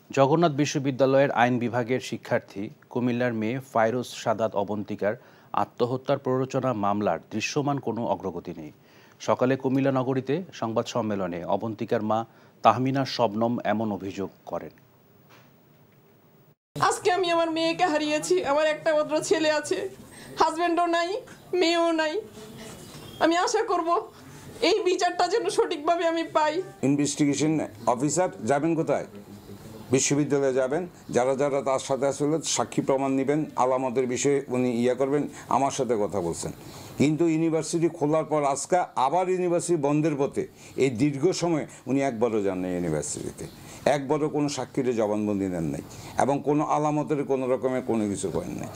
জগন্নাথ বিশ্ববিদ্যালয়ের আইন বিভাগের শিক্ষার্থী কুমিল্লার মেয়ে ফাইরুজ সাদাত অবন্তিকার আত্মহত্যার প্ররোচনা মামলার দৃশ্যমান কোনো অগ্রগতি নেই। সকালে কুমিল্লা নগরীতে সংবাদ সম্মেলনে অবন্তিকার মা তাহমিনা শবনম এমন অভিযোগ করেন। আজকে আমি আমার মেয়েকে হারিয়েছি। আমার একটা মাত্র ছেলে আছে, হাজবেন্ডও নাই, মেয়েও নাই। আমি আশা করব এই বিচারটা যেন সঠিকভাবে আমি পাই। ইনভেস্টিগেশন অফিসার যাবেন কোথায়? বিশ্ববিদ্যালয়ে যাবেন, যারা যারা তার সাথে আসলে সাক্ষী প্রমাণ নেবেন, আলামতের বিষয়ে উনি করবেন, আমার সাথে কথা বলছেন। কিন্তু ইউনিভার্সিটি খোলার পর আজকে আবার ইউনিভার্সিটি বন্ধের পথে এই দীর্ঘ সময় উনি একবারও যান নাই ইউনিভার্সিটিতে, একবারও কোনো সাক্ষীর জবানবন্দি নেন নাই এবং কোনো আলামতের কোনো রকমের কোনো কিছু করেন নাই।